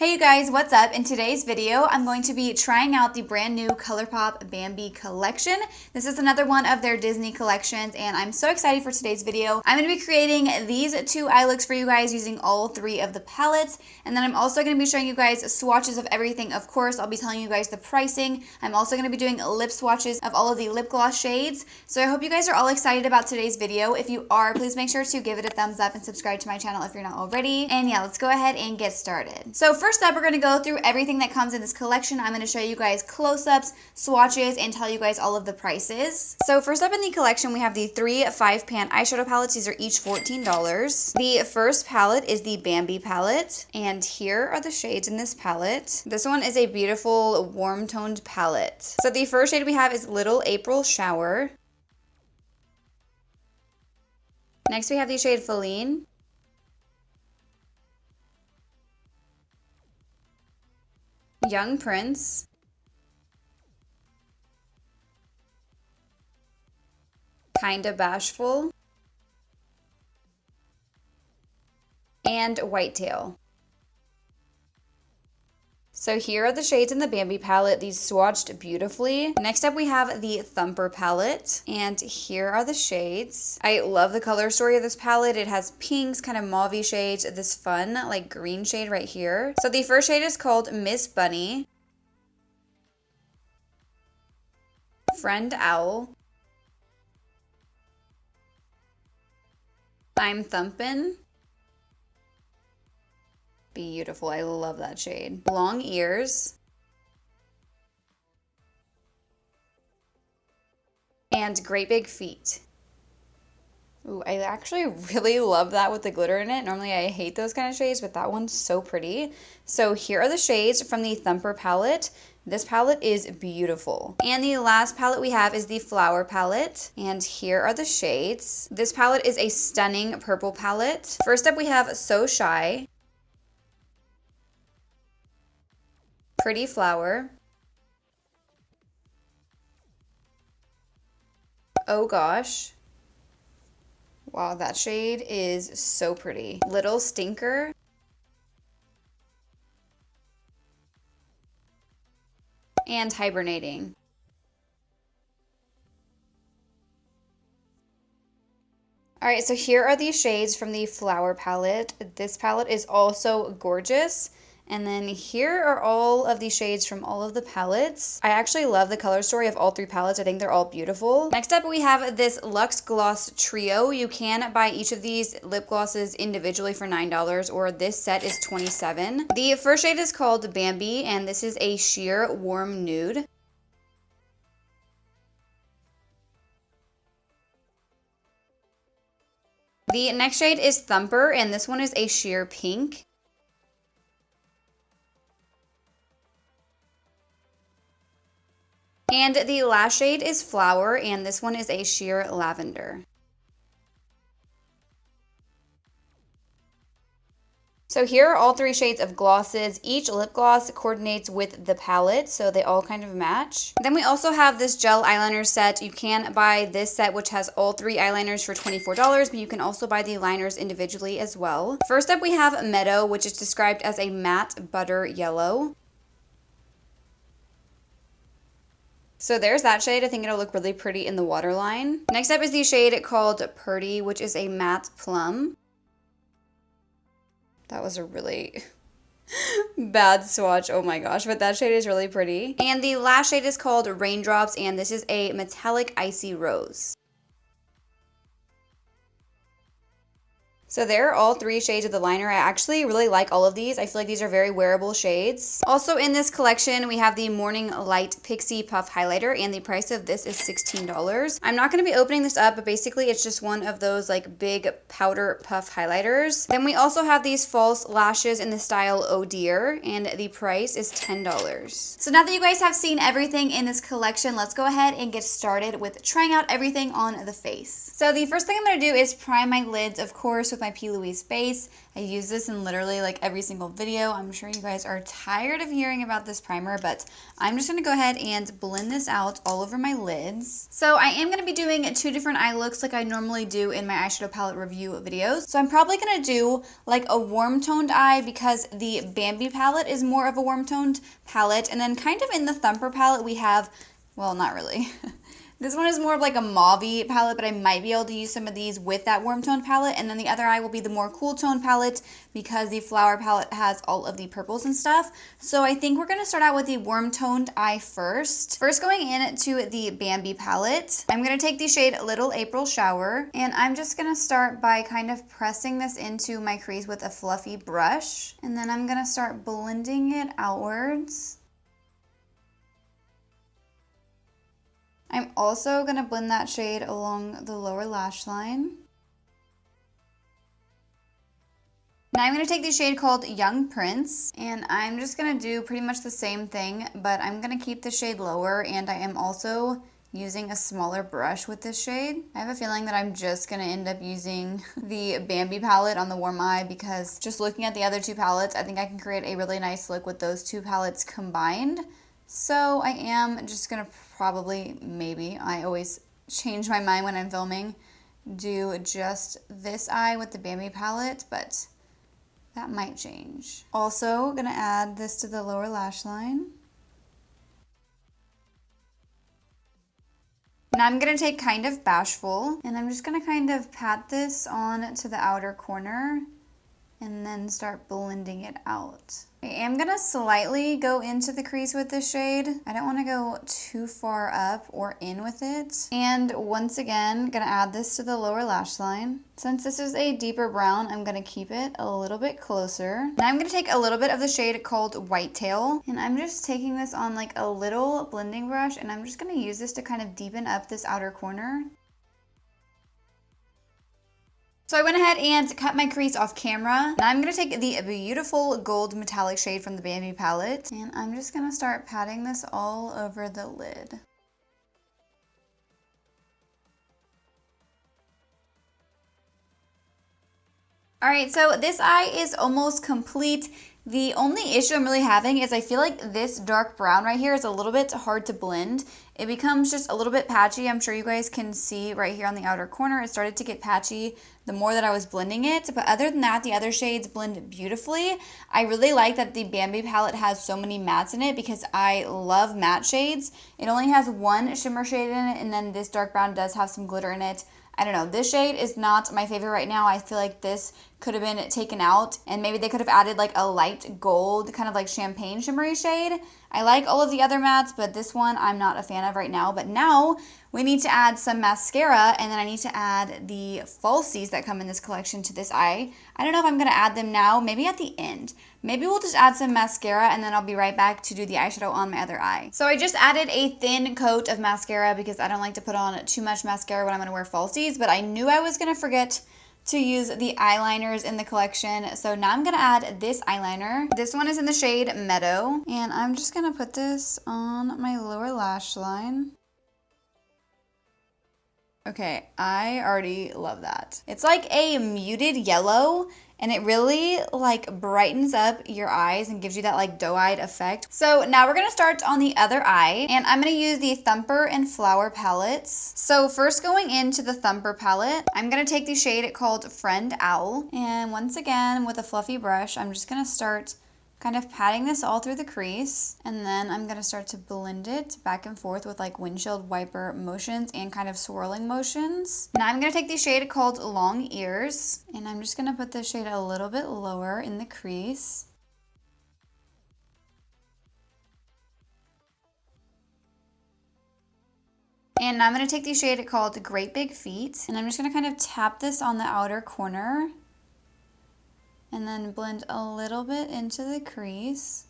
Hey you guys, what's up? In today's video, I'm going to be trying out the brand new ColourPop Bambi Collection. This is another one of their Disney collections, and I'm so excited for today's video. I'm going to be creating these two eye looks for you guys using all three of the palettes, and then I'm also going to be showing you guys swatches of everything. Of course, I'll be telling you guys the pricing. I'm also going to be doing lip swatches of all of the lip gloss shades. So I hope you guys are all excited about today's video. If you are, please make sure to give it a thumbs up and subscribe to my channel if you're not already. And yeah, let's go ahead and get started. So first up, we're going to go through everything that comes in this collection. I'm going to show you guys close-ups, swatches, and tell you guys all of the prices. So first up in the collection, we have the 3 5-pan eyeshadow palettes. These are each $14. The first palette is the Bambi palette, and here are the shades in this palette. This one is a beautiful warm-toned palette. So the first shade we have is Little April Shower. Next we have the shade Feline. Young Prince, Kinda Bashful, and Whitetail. So here are the shades in the Bambi palette. These swatched beautifully. Next up we have the Thumper palette, and here are the shades. I love the color story of this palette. It has pinks, kind of mauve-y shades, this fun like green shade right here. So the first shade is called Miss Bunny, Friend Owl, I'm Thumpin'. Beautiful, I love that shade. Long Ears, and Great Big Feet. Ooh, I actually really love that with the glitter in it. Normally I hate those kind of shades, but that one's so pretty. So here are the shades from the Thumper palette. This palette is beautiful. And the last palette we have is the Flower palette, and here are the shades. This palette is a stunning purple palette. First up we have So Shy, Pretty Flower, Oh Gosh. Wow, that shade is so pretty. Little Stinker, and Hibernating. Alright, so here are the shades from the Flower palette. This palette is also gorgeous. And then here are all of the shades from all of the palettes. I actually love the color story of all three palettes. I think they're all beautiful. Next up, we have this Luxe Gloss Trio. You can buy each of these lip glosses individually for $9, or this set is $27. The first shade is called Bambi, and this is a sheer warm nude. The next shade is Thumper, and this one is a sheer pink. And the last shade is Flower, and this one is a sheer lavender. So here are all three shades of glosses. Each lip gloss coordinates with the palette, so they all kind of match. Then we also have this gel eyeliner set. You can buy this set, which has all three eyeliners, for $24, but you can also buy the liners individually as well. First up we have Meadow, which is described as a matte butter yellow. So there's that shade. I think it'll look really pretty in the waterline. Next up is the shade called Purdy, which is a matte plum. That was a really bad swatch, oh my gosh, but that shade is really pretty. And the last shade is called Raindrops, and this is a metallic icy rose. So there are all three shades of the liner. I actually really like all of these. I feel like these are very wearable shades. Also in this collection, we have the Morning Light Pixie Puff Highlighter, and the price of this is $16. I'm not going to be opening this up, but basically it's just one of those like big powder puff highlighters. Then we also have these false lashes in the style Oh Dear, and the price is $10. So now that you guys have seen everything in this collection, let's go ahead and get started with trying out everything on the face. So the first thing I'm going to do is prime my lids, of course, with with my P. Louise base. I use this in literally like every single video. I'm sure you guys are tired of hearing about this primer, but I'm just gonna go ahead and blend this out all over my lids. So I am gonna be doing 2 different eye looks like I normally do in my eyeshadow palette review videos. So I'm probably gonna do like a warm toned eye because the Bambi palette is more of a warm toned palette. And then kind of in the Thumper palette we have, well, not really. This one is more of like a mauve-y palette, but I might be able to use some of these with that warm toned palette. And then the other eye will be the more cool tone palette because the Flower palette has all of the purples and stuff. So I think we're going to start out with the warm toned eye first. First, going into the Bambi palette, I'm going to take the shade Little April Shower. And I'm just going to start by kind of pressing this into my crease with a fluffy brush. And then I'm going to start blending it outwards. I'm also going to blend that shade along the lower lash line. Now I'm going to take the shade called Young Prince, and I'm just going to do pretty much the same thing, but I'm going to keep the shade lower, and I am also using a smaller brush with this shade. I have a feeling that I'm just going to end up using the Bambi palette on the warm eye because just looking at the other 2 palettes, I think I can create a really nice look with those 2 palettes combined. So I am just going to probably, maybe, I always change my mind when I'm filming, do just this eye with the Bambi palette, but that might change. Also going to add this to the lower lash line. Now I'm going to take Kind of Bashful, and I'm just going to kind of pat this on to the outer corner and then start blending it out. I am gonna slightly go into the crease with this shade. I don't wanna go too far up or in with it. And once again, gonna add this to the lower lash line. Since this is a deeper brown, I'm gonna keep it a little bit closer. Now I'm gonna take a little bit of the shade called Whitetail, and I'm just taking this on like a little blending brush, and I'm just gonna use this to kind of deepen up this outer corner. So I went ahead and cut my crease off camera. Now I'm going to take the beautiful gold metallic shade from the Bambi palette, and I'm just going to start patting this all over the lid. Alright, so this eye is almost complete. The only issue I'm really having is I feel like this dark brown right here is a little bit hard to blend. It becomes just a little bit patchy. I'm sure you guys can see right here on the outer corner. It started to get patchy the more that I was blending it. But other than that, the other shades blend beautifully. I really like that the Bambi palette has so many mattes in it because I love matte shades. It only has 1 shimmer shade in it, and then this dark brown does have some glitter in it. I don't know, this shade is not my favorite right now. I feel like this could have been taken out and maybe they could have added like a light gold, kind of like champagne shimmery shade. I like all of the other mattes, but this one I'm not a fan of right now. But now we need to add some mascara, and then I need to add the falsies that come in this collection to this eye. I don't know if I'm gonna add them now, maybe at the end. Maybe we'll just add some mascara and then I'll be right back to do the eyeshadow on my other eye. So I just added a thin coat of mascara because I don't like to put on too much mascara when I'm gonna wear falsies, but I knew I was gonna forget to use the eyeliners in the collection. So now I'm gonna add this eyeliner. This one is in the shade Meadow, and I'm just gonna put this on my lower lash line. Okay, I already love that. It's like a muted yellow, and it really like brightens up your eyes and gives you that like doe-eyed effect. So now we're gonna start on the other eye, and I'm gonna use the Thumper and Flower palettes. So first, going into the Thumper palette, I'm gonna take the shade called Friend Owl, and once again with a fluffy brush, I'm just gonna start kind of patting this all through the crease, and then I'm gonna start to blend it back and forth with like windshield wiper motions and kind of swirling motions. Now I'm gonna take the shade called Long Ears, and I'm just gonna put the shade a little bit lower in the crease. And now I'm gonna take the shade called Great Big Feet, and I'm just gonna kind of tap this on the outer corner and then blend a little bit into the crease.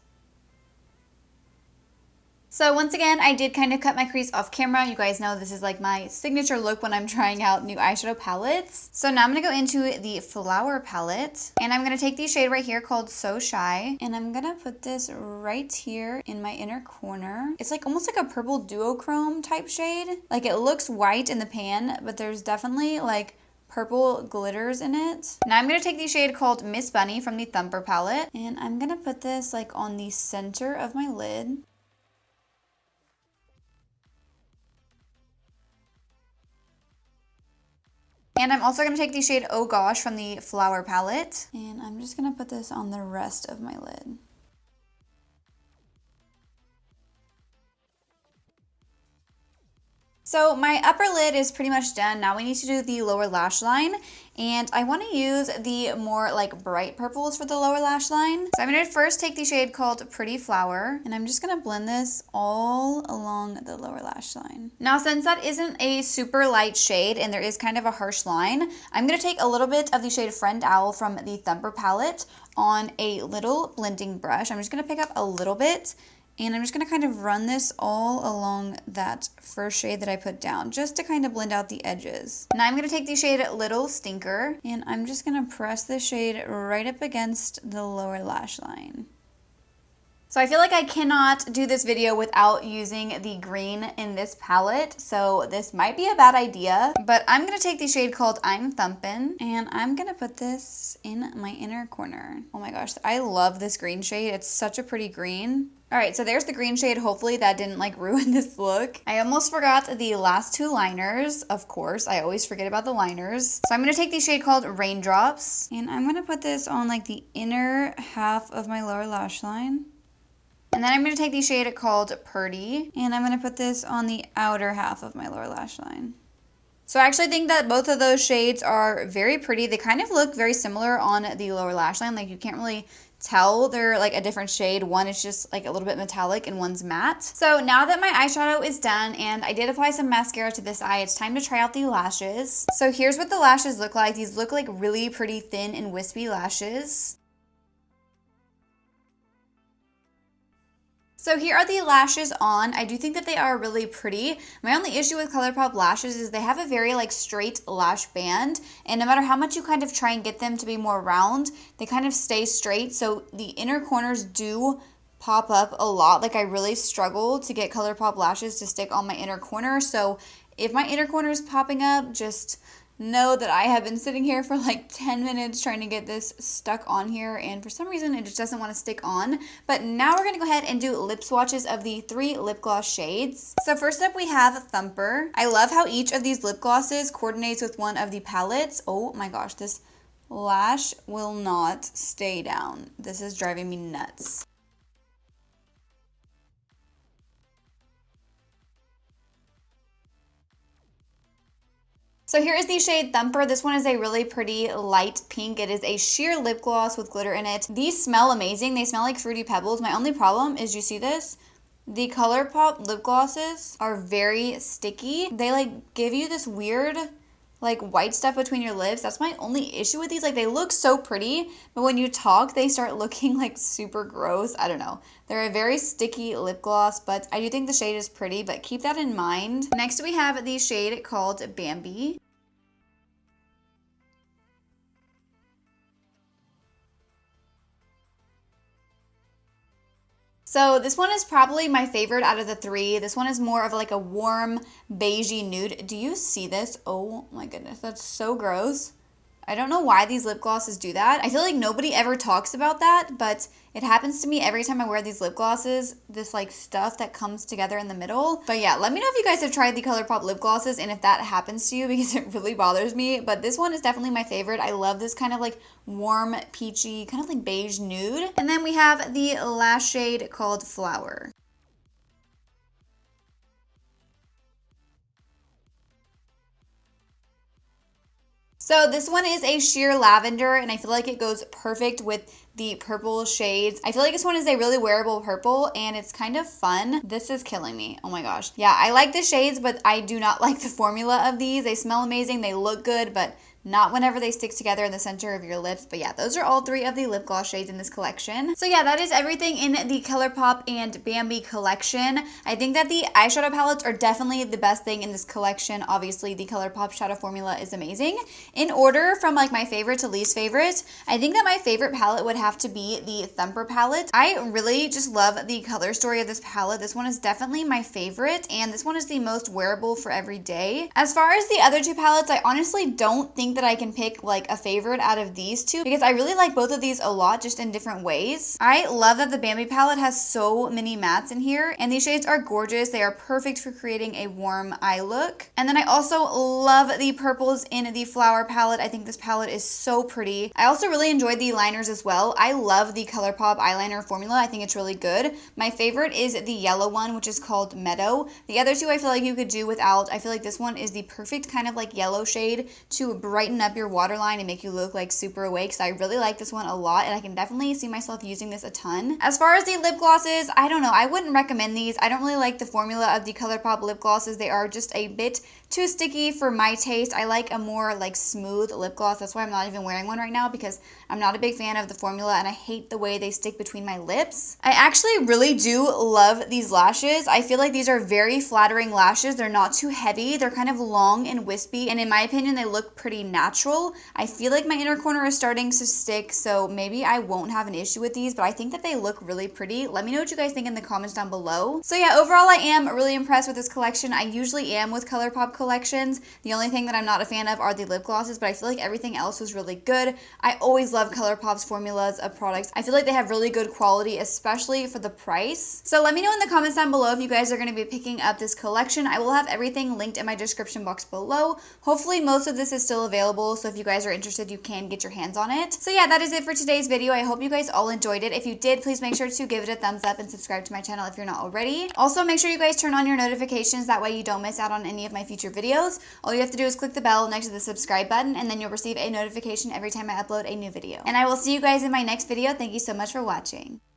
So once again, I did kind of cut my crease off camera. You guys know this is like my signature look when I'm trying out new eyeshadow palettes. So now I'm gonna go into the Flower palette, and I'm gonna take the shade right here called So Shy, and I'm gonna put this right here in my inner corner. It's like almost like a purple duochrome type shade. Like it looks white in the pan, but there's definitely like purple glitters in it. Now I'm going to take the shade called Miss Bunny from the Thumper palette, and I'm going to put this like on the center of my lid. And I'm also going to take the shade Oh Gosh from the Flower palette, and I'm just going to put this on the rest of my lid. So my upper lid is pretty much done. Now we need to do the lower lash line, and I want to use the more like bright purples for the lower lash line. So I'm going to first take the shade called Pretty Flower, and I'm just going to blend this all along the lower lash line. Now since that isn't a super light shade and there is kind of a harsh line, I'm going to take a little bit of the shade Friend Owl from the Thumper palette on a little blending brush. I'm just going to pick up a little bit, and I'm just going to kind of run this all along that first shade that I put down, just to kind of blend out the edges. Now I'm going to take the shade Little Stinker, and I'm just going to press the shade right up against the lower lash line. So I feel like I cannot do this video without using the green in this palette, so this might be a bad idea, but I'm going to take the shade called I'm Thumpin', and I'm going to put this in my inner corner. Oh my gosh, I love this green shade. It's such a pretty green. Alright, so there's the green shade. Hopefully that didn't like ruin this look. I almost forgot the last two liners. Of course, I always forget about the liners. So I'm going to take the shade called Raindrops, and I'm going to put this on like the inner half of my lower lash line. And then I'm going to take the shade called Purdy, and I'm going to put this on the outer half of my lower lash line. So I actually think that both of those shades are very pretty. They kind of look very similar on the lower lash line. Like you can't really tell they're like a different shade. One is just like a little bit metallic and one's matte. So now that my eyeshadow is done and I did apply some mascara to this eye, it's time to try out the lashes. So here's what the lashes look like. These look like really pretty thin and wispy lashes. So here are the lashes on. I do think that they are really pretty. My only issue with ColourPop lashes is they have a very like straight lash band, and no matter how much you kind of try and get them to be more round, they kind of stay straight. So the inner corners do pop up a lot. Like I really struggle to get ColourPop lashes to stick on my inner corner. So if my inner corner is popping up, just know that I have been sitting here for like 10 minutes trying to get this stuck on here, and for some reason it just doesn't want to stick on. But now we're going to go ahead and do lip swatches of the 3 lip gloss shades. So first up we have Thumper. I love how each of these lip glosses coordinates with one of the palettes. Oh my gosh, this lash will not stay down. This is driving me nuts. So here is the shade Thumper. This one is a really pretty light pink. It is a sheer lip gloss with glitter in it. These smell amazing. They smell like Fruity Pebbles. My only problem is, you see this? The ColourPop lip glosses are very sticky. They like give you this weird like white stuff between your lips. That's my only issue with these. Like they look so pretty, but when you talk, they start looking like super gross. I don't know. They're a very sticky lip gloss, but I do think the shade is pretty, but keep that in mind. Next we have the shade called Bambi. So this one is probably my favorite out of the 3. This one is more of like a warm beigey nude. Do you see this? Oh my goodness, that's so gross. I don't know why these lip glosses do that. I feel like nobody ever talks about that, but it happens to me every time I wear these lip glosses, this like stuff that comes together in the middle. But yeah, let me know if you guys have tried the ColourPop lip glosses and if that happens to you, because it really bothers me. But this one is definitely my favorite. I love this kind of like warm, peachy, kind of like beige nude. And then we have the lash shade called Flower. So this one is a sheer lavender, and I feel like it goes perfect with the purple shades. I feel like this one is a really wearable purple, and it's kind of fun. This is killing me. Oh my gosh. Yeah, I like the shades, but I do not like the formula of these. They smell amazing, they look good, but not whenever they stick together in the center of your lips. But yeah, those are all 3 of the lip gloss shades in this collection. So yeah, that is everything in the ColourPop and Bambi collection. I think that the eyeshadow palettes are definitely the best thing in this collection. Obviously, the ColourPop shadow formula is amazing. In order from like my favorite to least favorite, I think that my favorite palette would have to be the Thumper palette. I really just love the color story of this palette. This one is definitely my favorite, and this one is the most wearable for every day. As far as the other 2 palettes, I honestly don't think think that I can pick like a favorite out of these two because I really like both of these a lot, just in different ways. I love that the Bambi palette has so many mattes in here, and these shades are gorgeous. They are perfect for creating a warm eye look. And then I also love the purples in the flower palette. I think this palette is so pretty. I also really enjoyed the liners as well. I love the ColourPop eyeliner formula. I think it's really good. My favorite is the yellow one, which is called Meadow. The other two I feel like you could do without. I feel like this one is the perfect kind of like yellow shade to brighten up your waterline and make you look like super awake. So I really like this one a lot, and I can definitely see myself using this a ton. As far as the lip glosses, I don't know. I wouldn't recommend these. I don't really like the formula of the ColourPop lip glosses. They are just a bit too sticky for my taste. I like a more like smooth lip gloss. That's why I'm not even wearing one right now, because I'm not a big fan of the formula and I hate the way they stick between my lips. I actually really do love these lashes. I feel like these are very flattering lashes. They're not too heavy. They're kind of long and wispy, and in my opinion, they look pretty natural. I feel like my inner corner is starting to stick, so maybe I won't have an issue with these, but I think that they look really pretty. Let me know what you guys think in the comments down below. So yeah, overall I am really impressed with this collection. I usually am with ColourPop collections. The only thing that I'm not a fan of are the lip glosses, but I feel like everything else was really good. I always love ColourPop's formulas of products. I feel like they have really good quality, especially for the price. So let me know in the comments down below if you guys are going to be picking up this collection. I will have everything linked in my description box below. Hopefully most of this is still available, so if you guys are interested, you can get your hands on it. So yeah, that is it for today's video. I hope you guys all enjoyed it. If you did, please make sure to give it a thumbs up and subscribe to my channel if you're not already. Also, make sure you guys turn on your notifications. That way you don't miss out on any of my future videos. All you have to do is click the bell next to the subscribe button, and then you'll receive a notification every time I upload a new video. And I will see you guys in my next video. Thank you so much for watching.